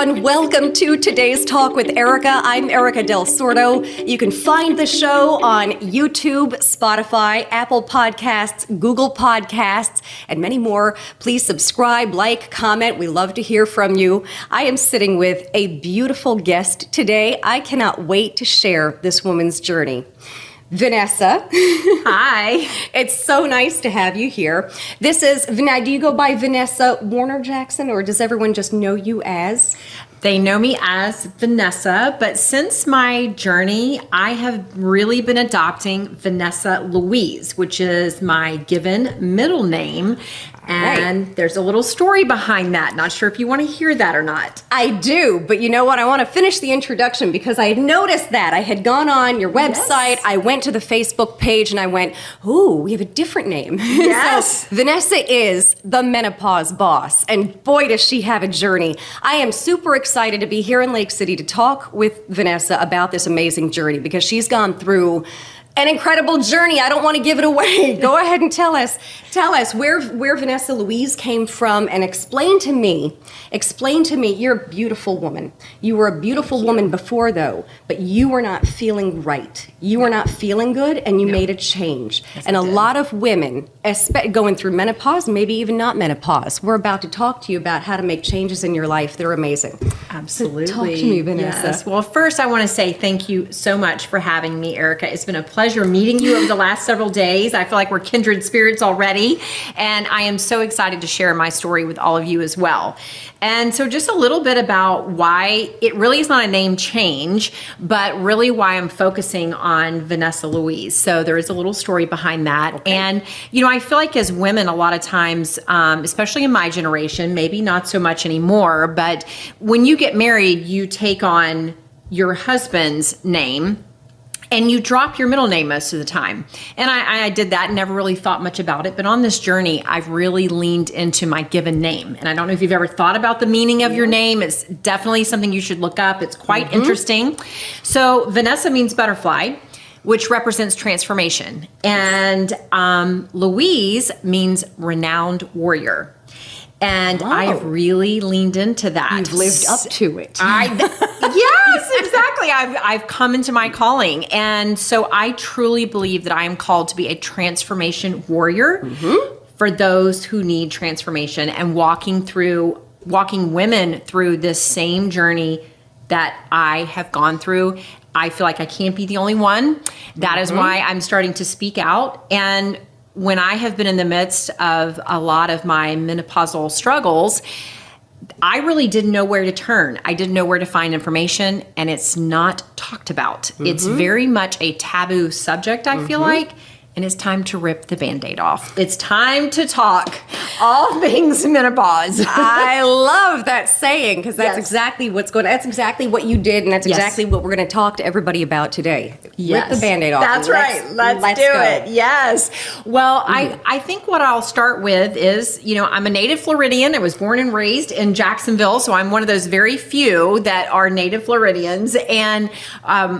everyone. Welcome to today's Talk with Erika. I'm Erika Del Sordo. You can find the show on YouTube, Spotify, Apple Podcasts, Google Podcasts, and many more. Please subscribe, like, comment. We love to hear from you. I am sitting with a beautiful guest today. I cannot wait to share this woman's journey. Vanessa. Hi. It's so nice to have you here. This is, now, do you go by Vanessa Warner Jackson, or does everyone just know you as? They know me as Vanessa, but since my journey, I have really been adopting Vanessa Louise, which is my given middle name. And There's a little story behind that. Not sure if you want to hear that or not. I do, but you know what? I want to finish the introduction because I had noticed that. I had gone on your website, I went to the Facebook page, and I went, ooh, we have a different name. Yes. So Vanessa is the Menopause Boss, and boy, does she have a journey. I am super excited to be here in Lake City to talk with Vanessa about this amazing journey because she's gone through an incredible journey. I don't want to give it away. Go ahead and tell us where Vanessa Louise came from, and explain to me, you're a beautiful woman. You were a beautiful woman before, though, but you were not feeling right. You were not feeling good, and you made a change. Yes, and a lot of women, going through menopause, maybe even not menopause, we're about to talk to you about how to make changes in your life that are amazing. Absolutely. So talk to me, Vanessa. Yes. Well, first, I want to say thank you so much for having me, Erika. It's been a pleasure meeting you over the last several days. I feel like we're kindred spirits already, and I am so excited to share my story with all of you as well. And so just a little bit about why it really is not a name change, but really why I'm focusing on Vanessa Louise. So there is a little story behind that. Okay. And, I feel like as women, a lot of times, especially in my generation, maybe not so much anymore, but when you get married, you take on your husband's name, and you drop your middle name most of the time. And I did that and never really thought much about it. But on this journey, I've really leaned into my given name. And I don't know if you've ever thought about the meaning of your name. It's definitely something you should look up. It's quite interesting. So Vanessa means butterfly, which represents transformation. And Louise means renowned warrior. And I have really leaned into that. You've lived up to it. Yes, exactly. I've come into my calling. And so I truly believe that I am called to be a transformation warrior for those who need transformation, and walking women through this same journey that I have gone through. I feel like I can't be the only one. That is why I'm starting to speak out. And when I have been in the midst of a lot of my menopausal struggles, I really didn't know where to turn. I didn't know where to find information, and it's not talked about. It's very much a taboo subject, I feel like. And it's time to rip the Band-Aid off. It's time to talk all things menopause. I love that saying, because that's exactly what's going on. That's exactly what you did, and that's exactly what we're going to talk to everybody about today. Yes. Rip the Band-Aid off. That's right. Let's do it. Yes. Well, I think what I'll start with is, I'm a native Floridian. I was born and raised in Jacksonville, so I'm one of those very few that are native Floridians, and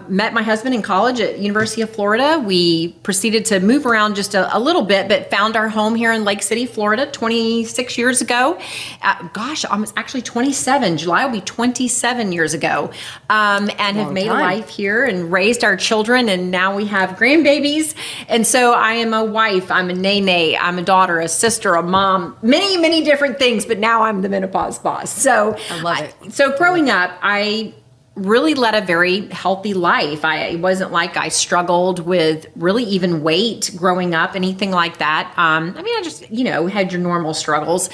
met my husband in college at University of Florida. We proceeded to move around just a little bit, but found our home here in Lake City, Florida, 26 years ago. I was actually 27. July will be 27 years ago. And have made a life here and raised our children, and now we have grandbabies. And so I am a wife, I'm a nene, I'm a daughter, a sister, a mom, many, many different things, but now I'm the menopause boss. So I love it. So growing up, I really led a very healthy life. It wasn't like I struggled with really even weight growing up, anything like that. I just, had your normal struggles.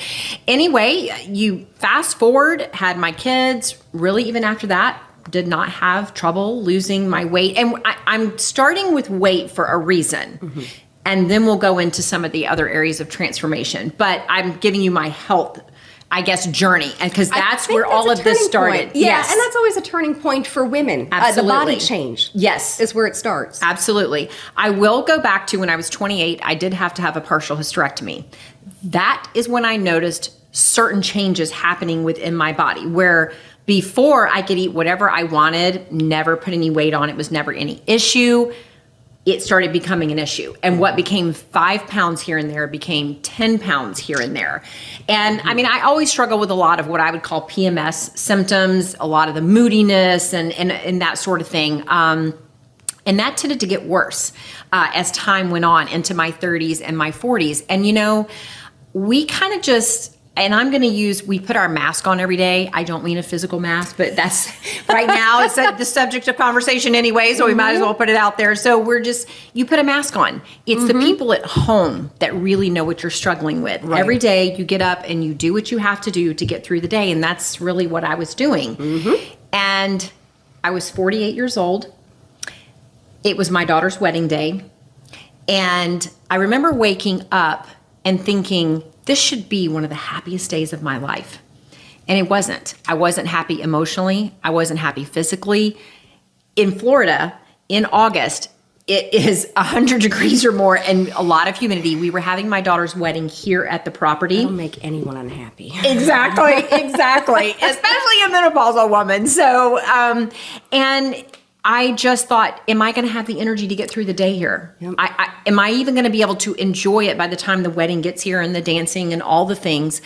Anyway, you fast forward, had my kids, really even after that, did not have trouble losing my weight. And I'm starting with weight for a reason. And then we'll go into some of the other areas of transformation. But I'm giving you my health, journey, because that's where all of this started. Yeah, yes. And that's always a turning point for women. Absolutely. The body change. Yes. Is where it starts. Absolutely. I will go back to when I was 28, I did have to have a partial hysterectomy. That is when I noticed certain changes happening within my body, where before I could eat whatever I wanted, never put any weight on, it was never any issue. it started becoming an issue. And what became 5 pounds here and there became 10 pounds here and there. And I mean, I always struggle with a lot of what I would call PMS symptoms, a lot of the moodiness and that sort of thing. And that tended to get worse as time went on into my 30s and my 40s. And, you know, we kind of just, and I'm going to use, we put our mask on every day. I don't mean a physical mask, but that's right now it's the subject of conversation anyway, so we might as well put it out there. So you put a mask on. It's the people at home that really know what you're struggling with. Right. Every day you get up and you do what you have to do to get through the day. And that's really what I was doing. And I was 48 years old. It was my daughter's wedding day. And I remember waking up and thinking, this should be one of the happiest days of my life. And it wasn't. I wasn't happy emotionally. I wasn't happy physically. In Florida, in August, it is 100 degrees or more and a lot of humidity. We were having my daughter's wedding here at the property. That'll make anyone unhappy. Exactly. Especially a menopausal woman. So, and I just thought, am I going to have the energy to get through the day here? Yep. Am I even going to be able to enjoy it by the time the wedding gets here and the dancing and all the things?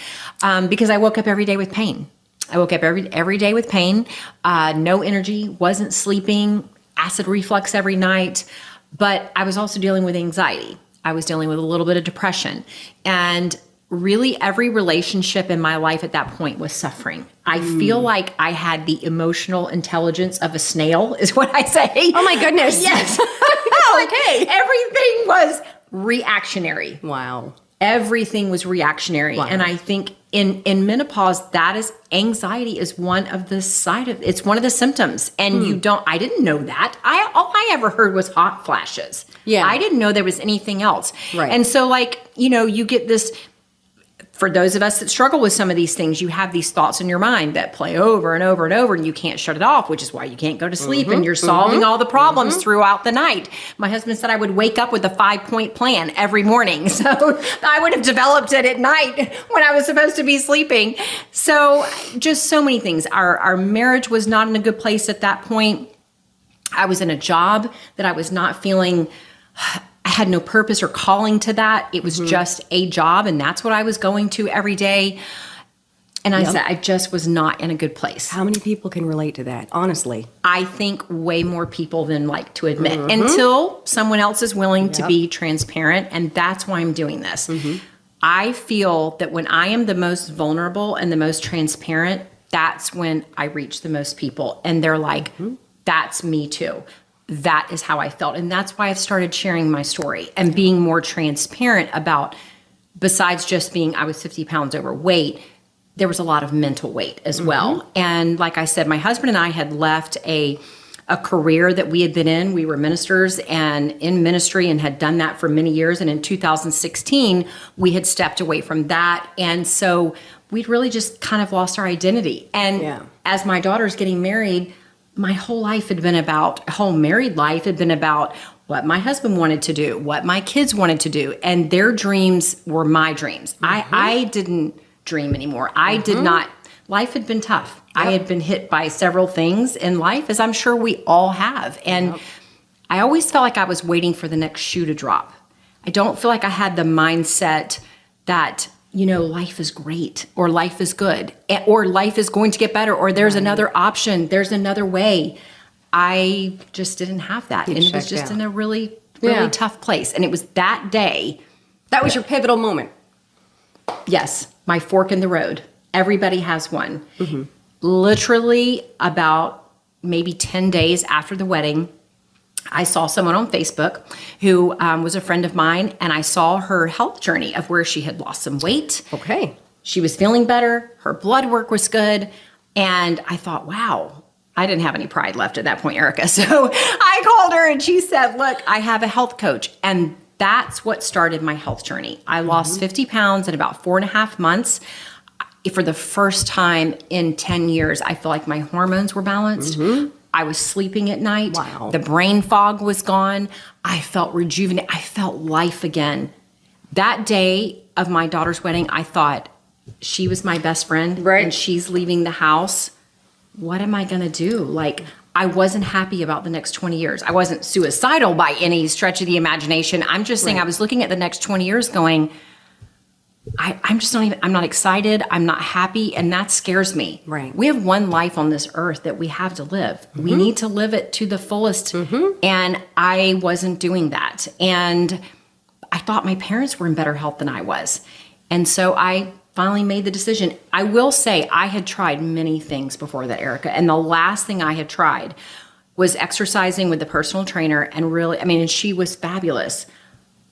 Because I woke up every day with pain. I woke up every day with pain, no energy, wasn't sleeping, acid reflux every night. But I was also dealing with anxiety. I was dealing with a little bit of depression. And really every relationship in my life at that point was suffering. I feel like I had the emotional intelligence of a snail is what I say. Oh my goodness. Yes. Okay. Everything was reactionary. Wow. Everything was reactionary. Wow. And I think in menopause, anxiety is one of the it's one of the symptoms. And I didn't know that. All I ever heard was hot flashes. Yeah. I didn't know there was anything else. Right. And so you get this. For those of us that struggle with some of these things, you have these thoughts in your mind that play over and over and over, and you can't shut it off, which is why you can't go to sleep, and you're solving all the problems throughout the night. My husband said I would wake up with a 5-point plan every morning. So I would have developed it at night when I was supposed to be sleeping. So just so many things. Our marriage was not in a good place at that point. I was in a job that I was not feeling... I had no purpose or calling to that. It was just a job, and that's what I was going to every day. And I said, I just was not in a good place. How many people can relate to that, honestly? I think way more people than like to admit until someone else is willing to be transparent. And that's why I'm doing this. I feel that when I am the most vulnerable and the most transparent, that's when I reach the most people. And they're like, that's me too. That is how I felt. And that's why I've started sharing my story and being more transparent about, besides just being, I was 50 pounds overweight, there was a lot of mental weight as well. And like I said, my husband and I had left a career that we had been in. We were ministers and in ministry and had done that for many years. And in 2016, we had stepped away from that. And so we'd really just kind of lost our identity. And as my daughter's getting married, my whole married life had been about what my husband wanted to do, what my kids wanted to do, and their dreams were my dreams. I didn't dream anymore. I did not. Life had been tough. I had been hit by several things in life, as I'm sure we all have. And I always felt like I was waiting for the next shoe to drop. I don't feel like I had the mindset that, life is great, or life is good, or life is going to get better, or there's another option, there's another way. I just didn't have that. And it was just in a really, really tough place. And it was that day. That was your pivotal moment. Yes. My fork in the road. Everybody has one. Literally about maybe 10 days after the wedding, I saw someone on Facebook who was a friend of mine, and I saw her health journey of where she had lost some weight. Okay. She was feeling better. Her blood work was good. And I thought, wow, I didn't have any pride left at that point, Erika. So I called her and she said, look, I have a health coach. And that's what started my health journey. I lost 50 pounds in about 4.5 months. For the first time in 10 years, I feel like my hormones were balanced. I was sleeping at night. Wow. The brain fog was gone. I felt rejuvenated. I felt life again. That day of my daughter's wedding, I thought, she was my best friend, right, and she's leaving the house. What am I going to do? Like, I wasn't happy about the next 20 years. I wasn't suicidal by any stretch of the imagination. I'm just saying I was looking at the next 20 years going, I'm not excited. I'm not happy. And that scares me. Right. We have one life on this earth that we have to live. We need to live it to the fullest. And I wasn't doing that. And I thought my parents were in better health than I was. And so I finally made the decision. I will say I had tried many things before that, Erika. And the last thing I had tried was exercising with the personal trainer. And really, and she was fabulous.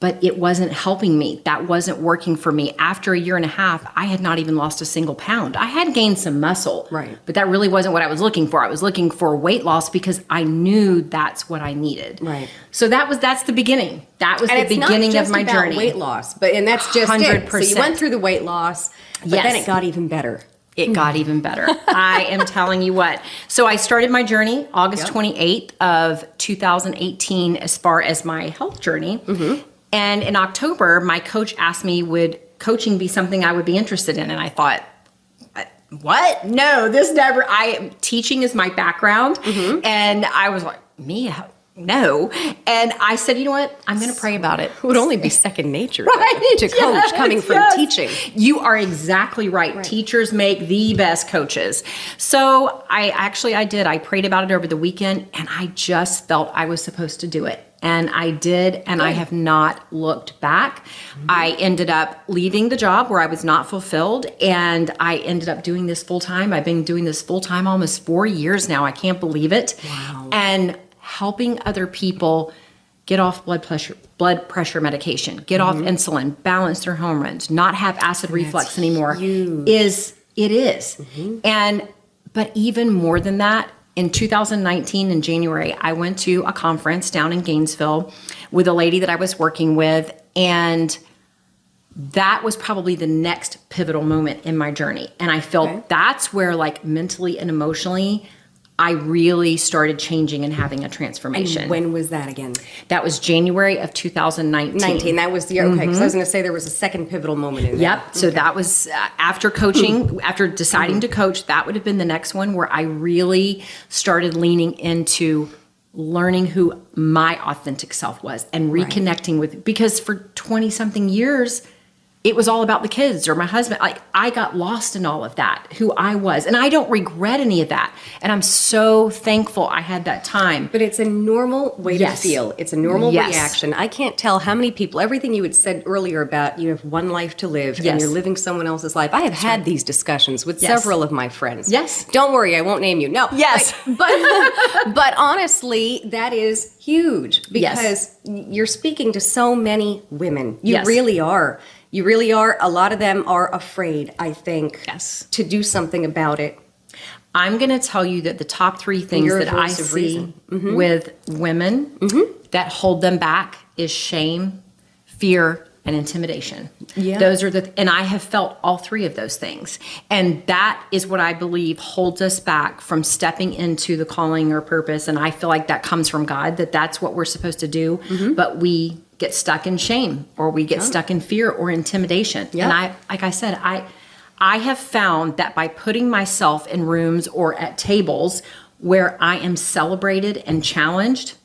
But it wasn't helping me. That wasn't working for me. After a year and a half, I had not even lost a single pound. I had gained some muscle, right? But that really wasn't what I was looking for. I was looking for weight loss because I knew that's what I needed. Right. So that's the beginning. That was the beginning of my journey. Weight loss, and that's just 100%. So you went through the weight loss, but then it got even better. It got even better. I am telling you what. So I started my journey August 28th of 2018 as far as my health journey. And in October, my coach asked me, would coaching be something I would be interested in? And I thought, what? No, teaching is my background. And I was like, me? No. And I said, you know what? I'm going to pray about it. It would only be second nature right? to coach coming from teaching. You are exactly right. Teachers make the best coaches. So I did. I prayed about it over the weekend and I just felt I was supposed to do it. And I did, and I have not looked back. I ended up leaving the job where I was not fulfilled, and I ended up doing this full time. I've been doing this full time almost 4 years now. I can't believe it. Wow. And helping other people get off blood pressure medication, get off insulin, balance their hormones, not have acid reflux anymore is. But even more than that, in 2019, in January, I went to a conference down in Gainesville with a lady that I was working with, and that was probably the next pivotal moment in my journey. And I felt that's where, mentally and emotionally, I really started changing and having a transformation. And when was that again? That was January of 2019. That was the year. Okay, because I was going to say there was a second pivotal moment in that. Yep. So that was after coaching, after deciding to coach, that would have been the next one where I really started leaning into learning who my authentic self was and reconnecting with, because for 20 something years, it was all about the kids or my husband. I got lost in all of that, who I was. And I don't regret any of that. And I'm so thankful I had that time. But it's a normal way to feel. It's a normal reaction. I can't tell how many people, everything you had said earlier about you have one life to live and you're living someone else's life. I have had these discussions with several of my friends. Yes. Don't worry, I won't name you. No. Yes. But honestly, that is huge because you're speaking to so many women. You really are. You really are. A lot of them are afraid, I think, to do something about it. I'm going to tell you that the top 3 things that I see with women that hold them back is shame, fear, and intimidation. Yeah. Those are and I have felt all 3 of those things. And that is what I believe holds us back from stepping into the calling or purpose. And I feel like that comes from God, that's what we're supposed to do. But we get stuck in shame or we get stuck in fear or intimidation. And I have found that by putting myself in rooms or at tables where I am celebrated and challenged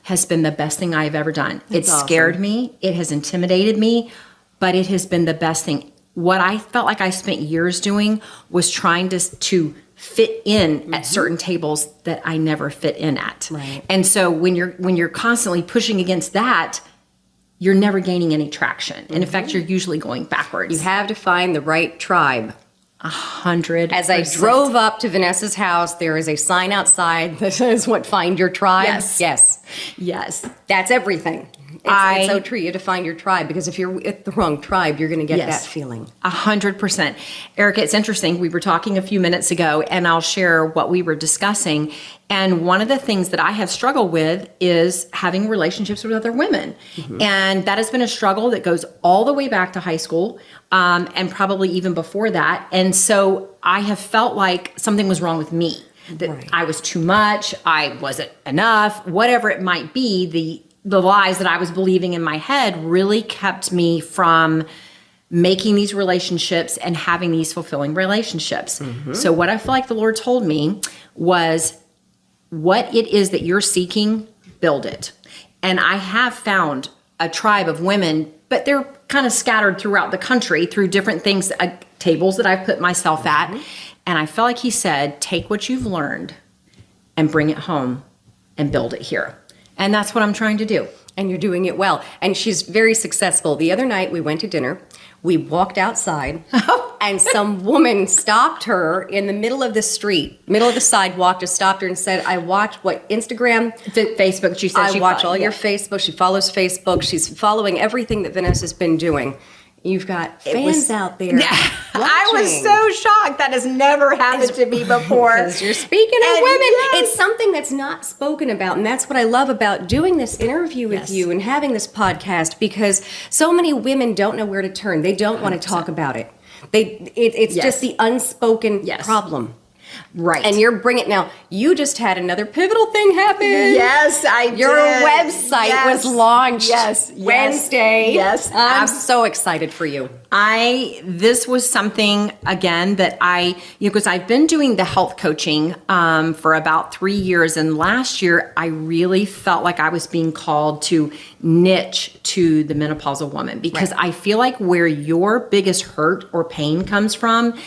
has been the best thing I've ever done. It scared me. It has intimidated me, but it has been the best thing. What I felt like I spent years doing was trying to fit in at certain tables that I never fit in at. Right. And so when you're constantly pushing against that, you're never gaining any traction. And in fact, you're usually going backwards. You have to find the right tribe. 100%. As I drove up to Vanessa's house, there is a sign outside that says, find your tribe? Yes. That's everything. It's so true. You have to find your tribe, because if you're at the wrong tribe, you're going to get that feeling. 100%. Erika, it's interesting. We were talking a few minutes ago, and I'll share what we were discussing. And one of the things that I have struggled with is having relationships with other women. And that has been a struggle that goes all the way back to high school, and probably even before that. And so I have felt like something was wrong with me, that I was too much, I wasn't enough, whatever it might be. The lies that I was believing in my head really kept me from making these relationships and having these fulfilling relationships. So what I feel like the Lord told me was, what it is that you're seeking, build it. And I have found a tribe of women, but they're kind of scattered throughout the country through different things, tables that I've put myself at. And I felt like he said, take what you've learned and bring it home and build it here. And that's what I'm trying to do. And you're doing it well. And she's very successful. The other night we went to dinner. We walked outside and some woman stopped her in the middle of the street, middle of the sidewalk, just stopped her and said, I watch Instagram? Facebook. She said I watch all your Facebook. She follows Facebook. She's following everything that Vanessa's been doing. You've got fans out there. I was so shocked. That has never happened to me before. Because you're speaking of women. Yes. It's something that's not spoken about. And that's what I love about doing this interview with you and having this podcast, because so many women don't know where to turn. They don't want to talk about it. It's just the unspoken problem. Right. And you're bringing, now, you just had another pivotal thing happen. Yes, I did. Your website was launched Wednesday. Yes. I'm so excited for you. This was something, again, that because I've been doing the health coaching for about 3 years. And last year, I really felt like I was being called to niche to the menopausal woman, because I feel like where your biggest hurt or pain comes from,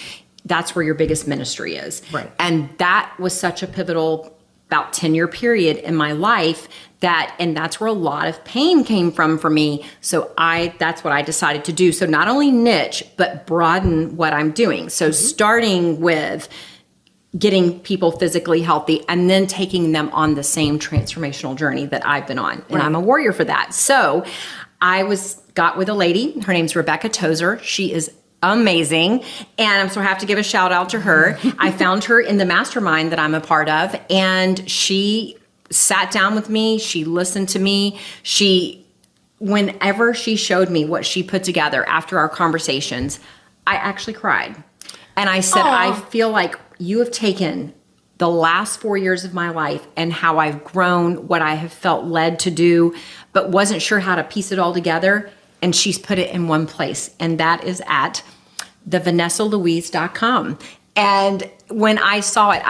that's where your biggest ministry is. Right. And that was such a pivotal, about 10-year period in my life, and that's where a lot of pain came from for me. So that's what I decided to do. So not only niche, but broaden what I'm doing. So starting with getting people physically healthy and then taking them on the same transformational journey that I've been on. And I'm a warrior for that. So I got with a lady. Her name's Rebecca Tozer. She is amazing. And so I have to give a shout out to her. I found her in the mastermind that I'm a part of, and she sat down with me. She listened to me. Whenever she showed me what she put together after our conversations, I actually cried. And I said, I feel like you have taken the last 4 years of my life and how I've grown, what I have felt led to do, but wasn't sure how to piece it all together. And she's put it in one place, and that is at thevanessalouise.com. And when I saw it,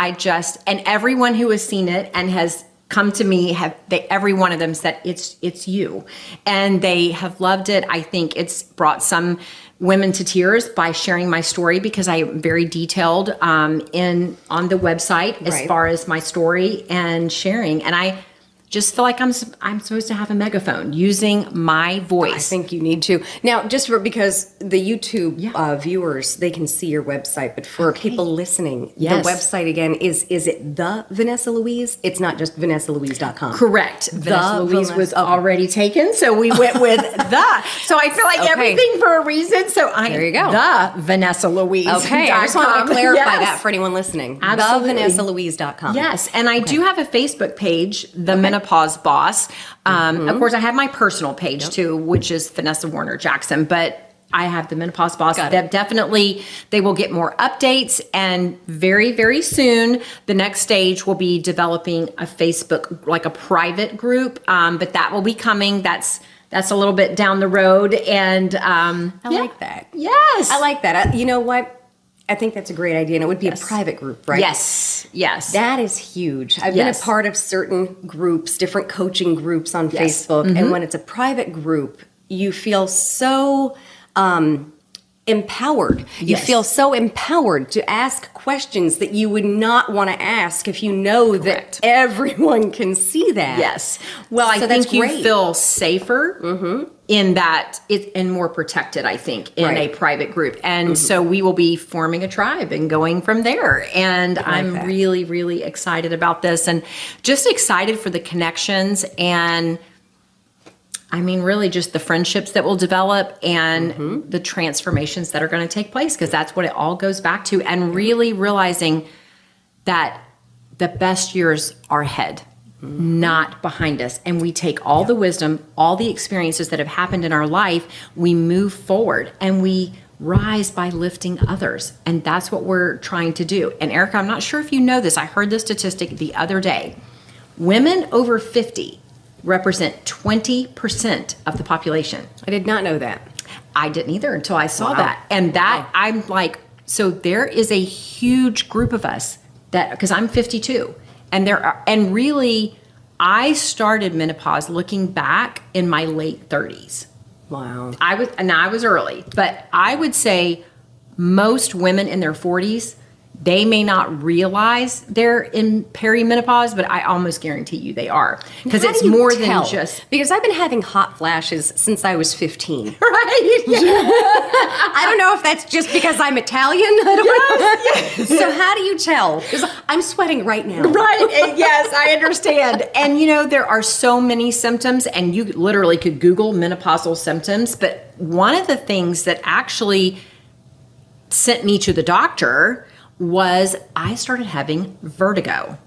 and everyone who has seen it and has come to me, every one of them said, it's you. And they have loved it. I think it's brought some women to tears by sharing my story, because I am very detailed on the website as far as my story and sharing. And I just feel like I'm supposed to have a megaphone using my voice. I think you need to. Now, because the YouTube viewers, they can see your website, but for people listening, the website again, is it the Vanessa Louise? It's not just VanessaLouise.com. Correct. Vanessa Louise was already taken, so we went with the. So I feel like everything for a reason. So there you go. The Vanessa Louise. Okay, I just wanted to clarify that for anyone listening. Absolutely. The VanessaLouise.com. Yes, and I do have a Facebook page, the Menopause Boss. Of course, I have my personal page too, which is Vanessa Warner Jackson, but I have the Menopause Boss. That definitely, they will get more updates, and very, very soon, the next stage will be developing a Facebook, like a private group, but that will be coming. That's a little bit down the road, and I like that. Yes, I like that. You know what? I think that's a great idea, and it would be a private group, right? Yes. That is huge. I've been a part of certain groups, different coaching groups on Facebook, and when it's a private group, you feel so empowered. You feel so empowered to ask questions that you would not want to ask if you know that everyone can see that. Yes. Well, I think you feel safer in that, and more protected, I think, in a private group. And so we will be forming a tribe and going from there. And I'm really, really excited about this, and just excited for the connections, and I mean, really just the friendships that will develop, and the transformations that are going to take place, because that's what it all goes back to. And really realizing that the best years are ahead, not behind us. And we take all the wisdom, all the experiences that have happened in our life, we move forward, and we rise by lifting others. And that's what we're trying to do. And Erika, I'm not sure if you know this. I heard this statistic the other day. Women over 50 represent 20% of the population. I did not know that. I didn't either until I saw that. And that, I'm like, so there is a huge group of us that, because I'm 52, And really, I started menopause looking back in my late 30s. Wow. I was early, but I would say most women in their 40s, they may not realize they're in perimenopause, but I almost guarantee you they are. Because How it's do you more tell? than just... Because I've been having hot flashes since I was 15. Right? Yeah. I don't know if that's just because I'm Italian. I don't know. So how do you tell? Because I'm sweating right now. Right. Yes, I understand. And there are so many symptoms, and you literally could Google menopausal symptoms. But one of the things that actually sent me to the doctor was I started having vertigo.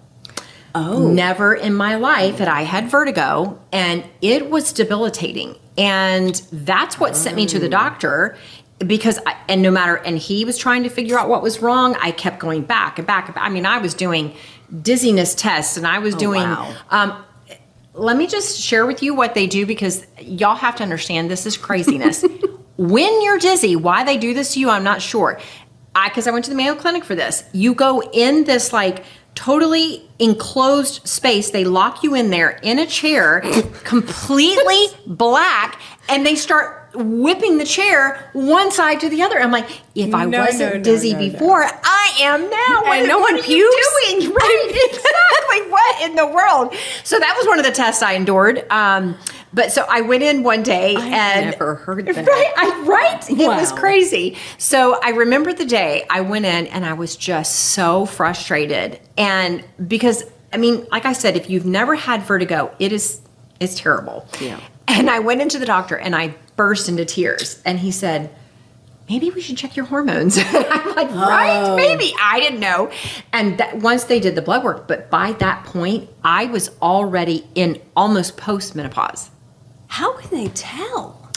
Oh. Never in my life had I had vertigo, and it was debilitating. And that's what sent me to the doctor, because he was trying to figure out what was wrong. I kept going back and back. I mean, I was doing dizziness tests, and I was doing, wow. Let me just share with you what they do, because y'all have to understand this is craziness. When you're dizzy, why they do this to you, I'm not sure. Because I went to the Mayo Clinic for this. You go in this totally enclosed space. They lock you in there in a chair, completely black, and they start whipping the chair one side to the other. I'm like, if I wasn't dizzy before, I am now. And no one what are you pukes? doing? Right, exactly. What in the world? So that was one of the tests I endured. But so I went in one day I've and never heard that. Right? It was Wow. crazy. So I remember the day I went in and I was just so frustrated. And because, like I said, if you've never had vertigo, it's terrible. Yeah. And I went into the doctor and I burst into tears. And he said, maybe we should check your hormones. I'm like, right? Maybe. I didn't know. And once they did the blood work, but by that point, I was already in almost post-menopause. How can they tell?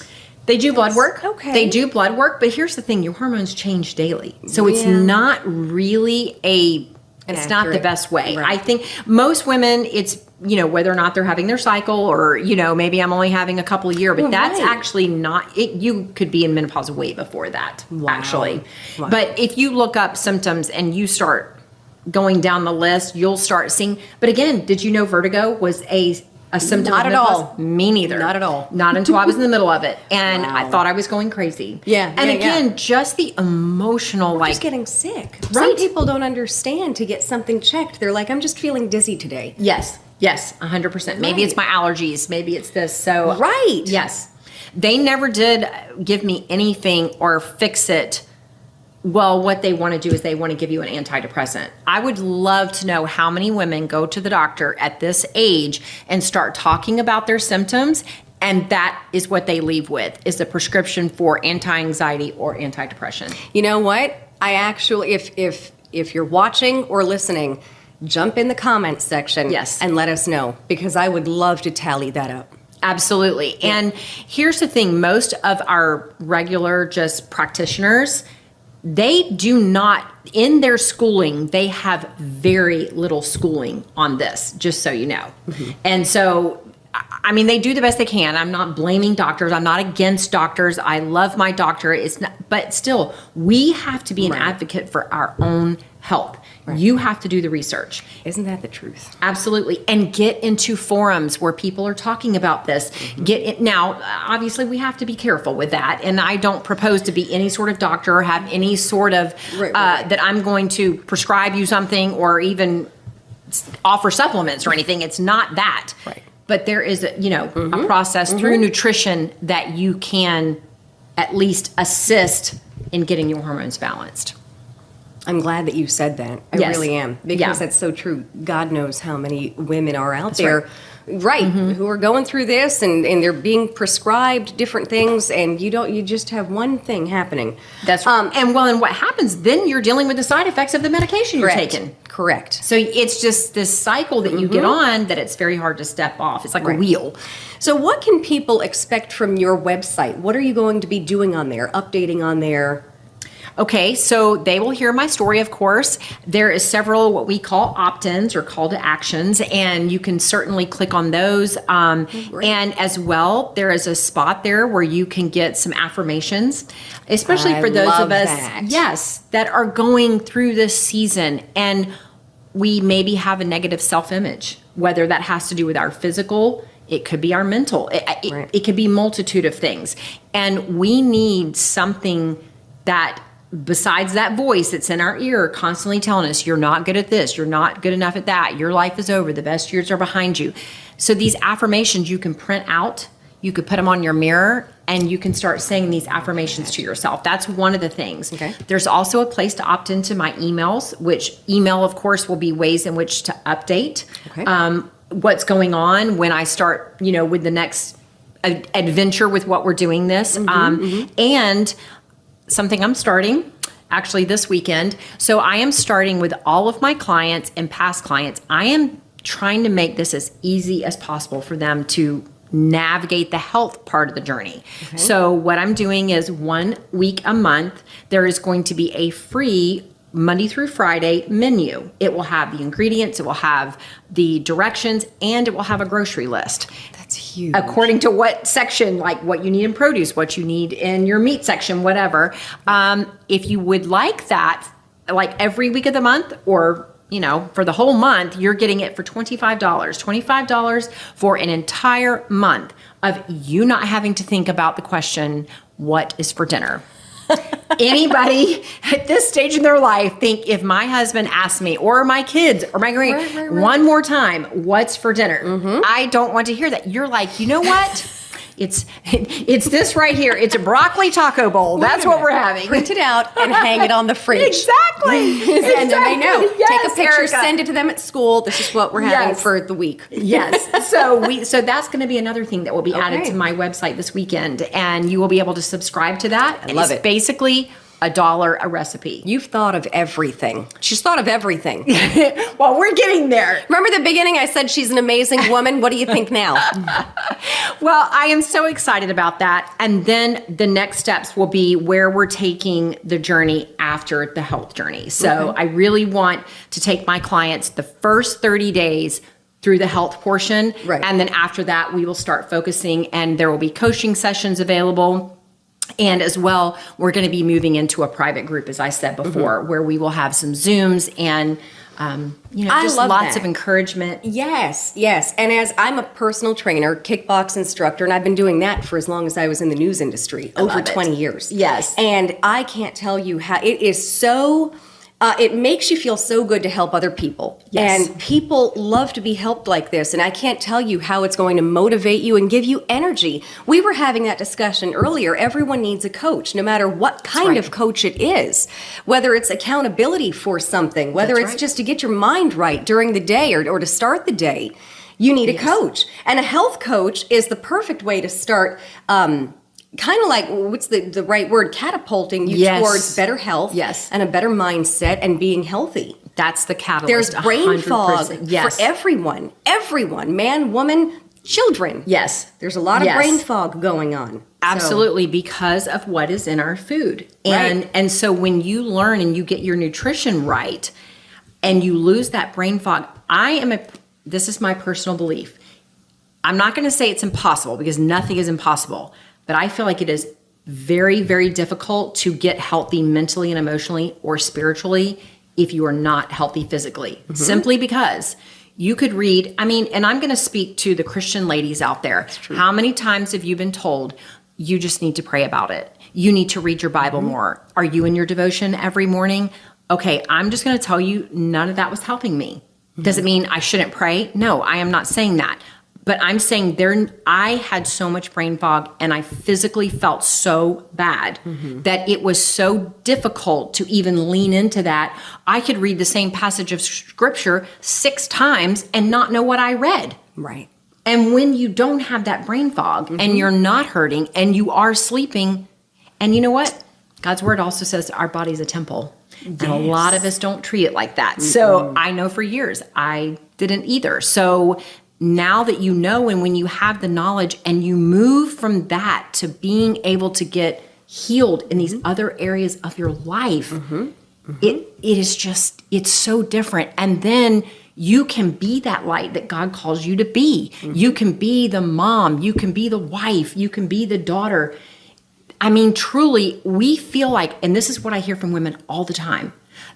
They do blood work. Okay. They do blood work, but here's the thing, your hormones change daily. So it's Yeah. not really it's not the accurate. best way. Right. I think most women, it's, whether or not they're having their cycle, or, maybe I'm only having a couple a year, but that's right. actually not it. You could be in menopause way before that, actually. Wow. But if you look up symptoms and you start going down the list, you'll start seeing, but again, did you know vertigo was a symptom Not of at menopause? all. Me neither. Not at all. Not until I was in the middle of it. And I Wow. thought I was going crazy. Yeah, And yeah, again, yeah. just the emotional, Just getting sick. Some Right. people don't understand to get something checked. They're like, I'm just feeling dizzy today. Yes, 100%. Maybe it's my allergies. Maybe it's this. So, Right. Yes. They never did give me anything or fix it. Well, what they want to do is they want to give you an antidepressant. I would love to know how many women go to the doctor at this age and start talking about their symptoms, and that is what they leave with, is a prescription for anti-anxiety or antidepressant. You know what? I actually, if you're watching or listening, jump in the comments section. Yes. And let us know, because I would love to tally that up. Absolutely. And here's the thing, most of our regular just practitioners, they do not, in their schooling, they have very little schooling on this, just so you know. Mm-hmm. And so, they do the best they can. I'm not blaming doctors. I'm not against doctors. I love my doctor. But still, we have to be an advocate for our own health. Right. You have to do the research. Isn't that the truth? Absolutely. And get into forums where people are talking about this. Mm-hmm. Now, obviously, we have to be careful with that. And I don't propose to be any sort of doctor or have any sort of that I'm going to prescribe you something or even offer supplements or anything. It's not that. Right. But there is a process through nutrition that you can at least assist in getting your hormones balanced. I'm glad that you said that. I really am, because that's so true. God knows how many women are out there, who are going through this and they're being prescribed different things, and you just have one thing happening. That's and what happens then? You're dealing with the side effects of the medication you're taking. Correct. So it's just this cycle that you get on that it's very hard to step off. It's like a wheel. So what can people expect from your website? What are you going to be doing on there, updating on there? Okay, so they will hear my story, of course. There is several what we call opt-ins or call to actions, and you can certainly click on those. And as well, there is a spot there where you can get some affirmations, especially for those of us, that are going through this season. And we maybe have a negative self-image, whether that has to do with our physical, it could be our mental, it could be multitude of things. And we need something that, besides that voice that's in our ear constantly telling us, you're not good at this, you're not good enough at that, your life is over, the best years are behind you. So these affirmations you can print out, you could put them on your mirror, and you can start saying these affirmations to yourself. That's one of the things. Okay. There's also a place to opt into my emails, which email, of course, will be ways in which to update what's going on when I start, with the next adventure with what we're doing this. And something I'm starting actually this weekend. So I am starting with all of my clients and past clients. I am trying to make this as easy as possible for them to navigate the health part of the journey. Okay. So what I'm doing is 1 week a month, there is going to be a free Monday through Friday menu. It will have the ingredients, it will have the directions, and it will have a grocery list. That's huge. According to what section, like what you need in produce, what you need in your meat section, whatever. If you would like that, like every week of the month, or for the whole month, you're getting it for $25. $25 for an entire month of you not having to think about the question, what is for dinner? Anybody at this stage in their life think, if my husband asks me, or my kids, or my one more time, what's for dinner? I don't want to hear that. You're like, you know what? It's this right here. It's a broccoli taco bowl. That's what we're having. Print it out and hang it on the fridge. Exactly. And then they know. Yes, take a picture, Erika. Send it to them at school. This is what we're having for the week. Yes. So that's going to be another thing that will be added to my website this weekend, and you will be able to subscribe to that. I love it. It's basically $1 a recipe. You've thought of everything. She's thought of everything. Well, we're getting there. Remember the beginning? I said she's an amazing woman. What do you think now? Well, I am so excited about that. And then the next steps will be where we're taking the journey after the health journey. So I really want to take my clients the first 30 days through the health portion. Right. And then after that, we will start focusing, and there will be coaching sessions available. And as well, we're going to be moving into a private group, as I said before, where we will have some Zooms and, just lots of encouragement. Yes. And as I'm a personal trainer, kickbox instructor, and I've been doing that for as long as I was in the news industry, over 20 years. Yes. And I can't tell you how it is so... it makes you feel so good to help other people. Yes. And people love to be helped like this. And I can't tell you how it's going to motivate you and give you energy. We were having that discussion earlier. Everyone needs a coach, no matter what kind of coach it is. Whether it's accountability for something, whether it's just to get your mind right during the day or to start the day. You need a coach. And a health coach is the perfect way to start kind of like, what's the right word, catapulting you towards better health and a better mindset and being healthy. That's the catalyst. There's brain 100%. fog for everyone, man, woman, children. Yes. There's a lot of brain fog going on. Absolutely, because of what is in our food. And so when you learn and you get your nutrition right and you lose that brain fog, this is my personal belief. I'm not going to say it's impossible, because nothing is impossible. But I feel like it is very, very difficult to get healthy mentally and emotionally or spiritually if you are not healthy physically. Simply because you could read, and I'm going to speak to the Christian ladies out there. How many times have you been told you just need to pray about it? You need to read your Bible more. Are you in your devotion every morning? Okay, I'm just going to tell you, none of that was helping me. Does it mean I shouldn't pray? No, I am not saying that. But I'm saying I had so much brain fog, and I physically felt so bad that it was so difficult to even lean into that. I could read the same passage of scripture 6 times and not know what I read. Right. And when you don't have that brain fog and you're not hurting and you are sleeping, and you know what? God's word also says our body's a temple. Yes. And a lot of us don't treat it like that. So I know for years I didn't either. So now that you know, and when you have the knowledge and you move from that to being able to get healed in these other areas of your life, it is just, it's so different. And then you can be that light that God calls you to be. You can be the mom, you can be the wife, you can be the daughter. Truly, we feel like, and this is what I hear from women all the time,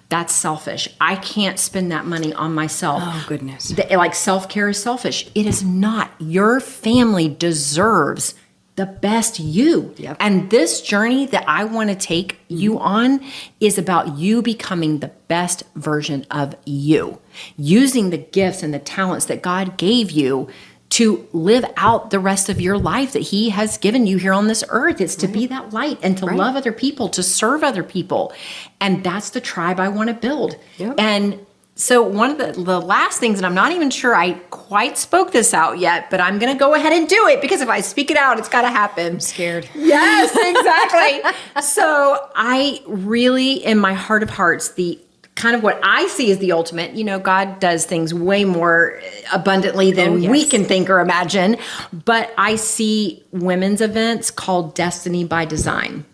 That's selfish. I can't spend that money on myself. Oh, goodness. Like self-care is selfish. It is not. Your family deserves the best you. Yep. And this journey that I want to take you on is about you becoming the best version of you, using the gifts and the talents that God gave you to live out the rest of your life that He has given you here on this earth. It's to be that light and to love other people, to serve other people. And that's the tribe I want to build. Yep. And so one of the last things, and I'm not even sure I quite spoke this out yet, but I'm going to go ahead and do it, because if I speak it out, it's got to happen. I'm scared. Yes, exactly. So I really, in my heart of hearts, the kind of what I see as the ultimate, God does things way more abundantly than we can think or imagine, but I see women's events called Destiny by Design.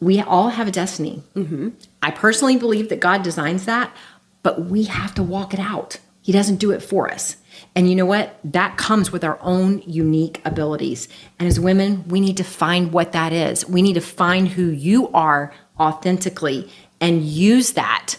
We all have a destiny. Mm-hmm. I personally believe that God designs that, but we have to walk it out. He doesn't do it for us. And you know what? That comes with our own unique abilities. And as women, we need to find what that is. We need to find who you are authentically and use that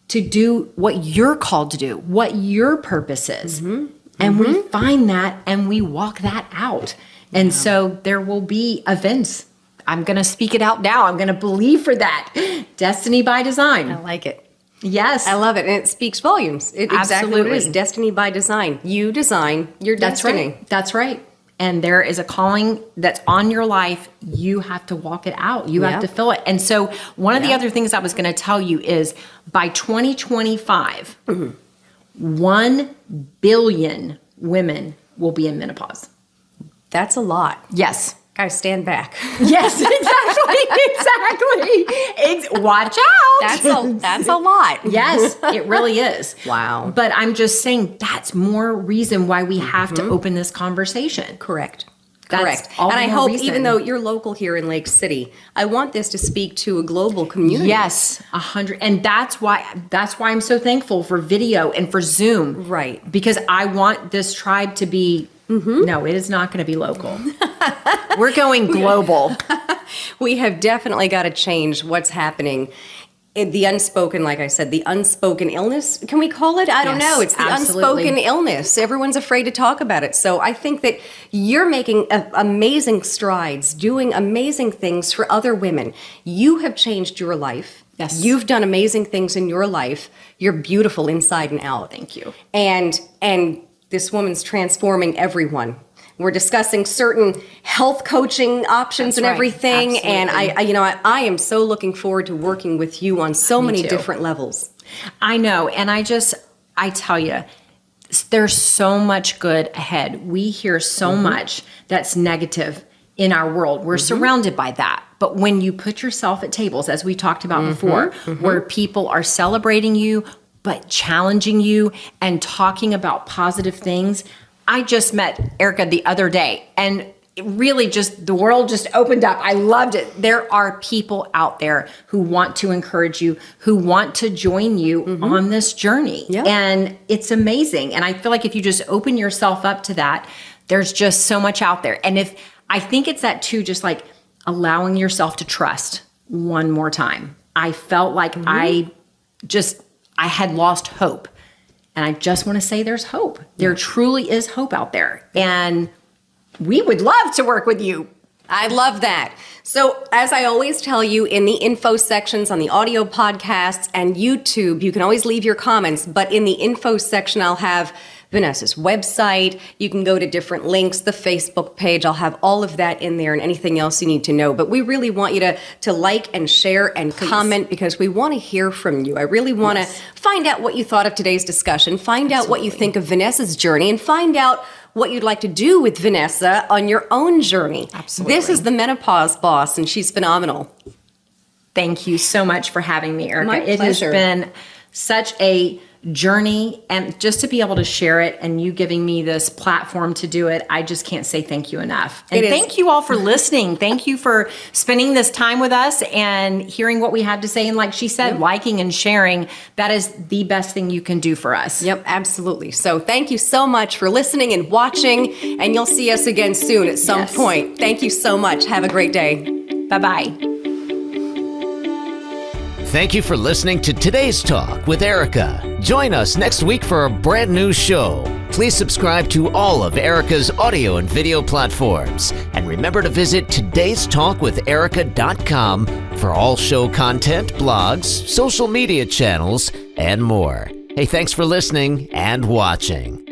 to do what you're called to do, what your purpose is. Mm-hmm. And we find that and we walk that out. And so there will be events. I'm going to speak it out now. I'm going to believe for that. Destiny by Design. I like it. Yes. I love it. And it speaks volumes. Exactly what it is. Destiny by design. You design your destiny. That's right. And there is a calling that's on your life. You have to walk it out. You have to fill it. And so one of the other things I was going to tell you is by 2025, 1 billion women will be in menopause. That's a lot. Yes. Guys, stand back. Yes, exactly. Watch out. That's a lot. Yes, it really is. Wow. But I'm just saying that's more reason why we have to open this conversation. Correct. That's Correct. all And I the more hope, reason. even though you're local here in Lake City, I want this to speak to a global community. Yes, 100. And that's why I'm so thankful for video and for Zoom. Right. Because I want this tribe to be, no, it is not going to be local. We're going global. We have definitely got to change what's happening. The unspoken, like I said, the unspoken illness, can we call it? I don't Yes, know. It's the absolutely. unspoken illness. Everyone's afraid to talk about it. So I think that you're making amazing strides, doing amazing things for other women. You have changed your life. Yes. You've done amazing things in your life. You're beautiful inside and out. Thank you. And this woman's transforming everyone. We're discussing certain health coaching options and right. everything. Absolutely. And I am so looking forward to working with you on so many too. different levels. I know. And I tell you, there's so much good ahead. We hear so much that's negative in our world. We're surrounded by that. But when you put yourself at tables, as we talked about before, where people are celebrating you, but challenging you and talking about positive things. I just met Erika the other day, and it really just, the world just opened up. I loved it. There are people out there who want to encourage you, who want to join you on this journey. Yeah. And it's amazing. And I feel like if you just open yourself up to that, there's just so much out there. And I think it's that too, just like allowing yourself to trust one more time. I felt like I had lost hope. And I just want to say there's hope. There truly is hope out there. And we would love to work with you. I love that. So as I always tell you in the info sections on the audio podcasts and YouTube, you can always leave your comments. But in the info section, I'll have Vanessa's website. You can go to different links, the Facebook page. I'll have all of that in there and anything else you need to know. But we really want you to like and share and comment because we want to hear from you. I really want to find out what you thought of today's discussion, find out what you think of Vanessa's journey, and find out what you'd like to do with Vanessa on your own journey. Absolutely. This is the Menopause Boss, and she's phenomenal. Thank you so much for having me, Erika. My It has pleasure. been such a journey, and just to be able to share it and you giving me this platform to do it, I just can't say thank you enough. And thank you all for listening. Thank you for spending this time with us and hearing what we had to say. And like she said, liking and sharing, that is the best thing you can do for us. Yep, absolutely. So thank you so much for listening and watching, and you'll see us again soon at some point. Thank you so much. Have a great day. Bye-bye. Thank you for listening to today's Talk with Erika. Join us next week for a brand new show. Please subscribe to all of Erika's audio and video platforms. And remember to visit todaystalkwitherika.com for all show content, blogs, social media channels, and more. Hey, thanks for listening and watching.